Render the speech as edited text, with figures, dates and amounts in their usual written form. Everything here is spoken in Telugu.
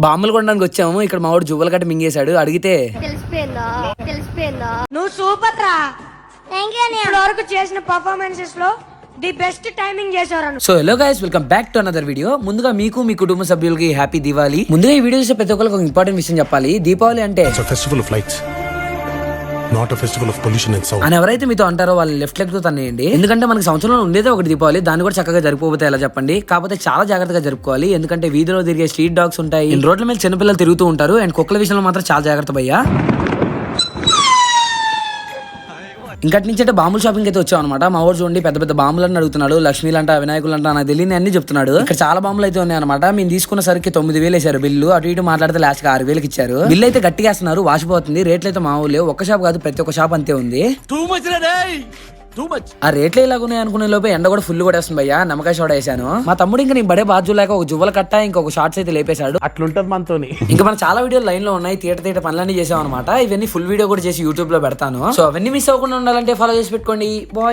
బాంబులు కొనడానికి వచ్చాము. ఇక్కడ మా వాడు జువ్వల కట్ట మింగేశాడు. అడిగితే తెలిసిపోయిందా నువ్వు సూపర్ రా. ఇప్పటి వరకు చేసిన పర్ఫార్మెన్సెస్ లో ది బెస్ట్ టైమింగ్ చేశారు. So hello guys, welcome back to another video. ముందుగా మీకు మీ కుటుంబ సభ్యులకి హ్యాపీ దివాళీ. ముందుగా ఈ వీడియో చూసే ప్రతి ఒక్కరికి ఒక ఇంపార్టెంట్ విషయం చెప్పాలి. దీపావళి అంటే festival of lights, not a festival of pollution and sound అని ఎవరైతే మీతో అంటారో వాళ్ళు లెఫ్ట్ లెగ్ తో తన్నేయండి. ఎందుకంటే మనకి సంవత్సరంలో ఉండేదే ఒకటి దీపావళి, దాన్ని కూడా చక్కగా జరుపుకోకపోతే ఎలా చెప్పండి. కాకపోతే చాలా జాగ్రత్తగా జరుపుకోవాలి. ఎందుకంటే వీధిలో తిరిగే స్ట్రీట్ డాగ్స్ ఉంటాయి, రోడ్ల మీద చిన్నపిల్లలు తిరుగుతూ ఉంటారు. అండ్ కుక్కల విషయంలో మాత్రం చాలా జాగ్రత్త భయ్యా. ఇంకటి నుంచి అంటే బాంబుల షాపింగ్ అయితే వచ్చాం అనమాట. మా ఊరు చూడండి పెద్ద పెద్ద బాంబులను అడుగుతున్నాడు. లక్ష్మీలంట, వినాయకులంట, నాకు తెలియని అన్ని చెప్తున్నాడు. ఇక్కడ చాలా బాంబులు అయితే ఉన్నాయి అనమాట. మేము తీసుకున్న సరికి 9,000 వేసారు బిల్లు. అటు ఇటు మాట్లాడితే లాస్ట్ 6,000 ఇచ్చారు. బిల్లు అయితే గట్టిగా వేస్తున్నారు, వాసిపోతుంది. రేట్లు అయితే మా ఊళ్ళో ఒక్క షాప్ కాదు, ప్రతి ఒక్క షాప్ అంతే ఉంది. ఆ రేట్లు ఇలాగున్నాయి అనుకునే లోపే ఎండ కూడా ఫుల్ కూడా వేస్తుంది భయ్యా. నమ్మకాయ షాట్ వేసాను. మా తమ్ముడు ఇంకా నేను బడే బాజు లేక ఒక జువ్వల కట్ట ఇంకొక షార్ట్స్ అయితే లేపేశాడు. అట్లుంటది మనతోని. ఇంకా మన చాలా వీడియోలు లైన్ లో ఉన్నాయి. తీట పనులన్నీ చేసాం అనమాట. ఇవన్నీ ఫుల్ వీడియో కూడా చేసి యూట్యూబ్ లో పెడతాను. సో అవన్నీ మిస్ అవ్వకుండా ఉండాలంటే ఫాలో చేసి పెట్టుకోండి. బాయ్.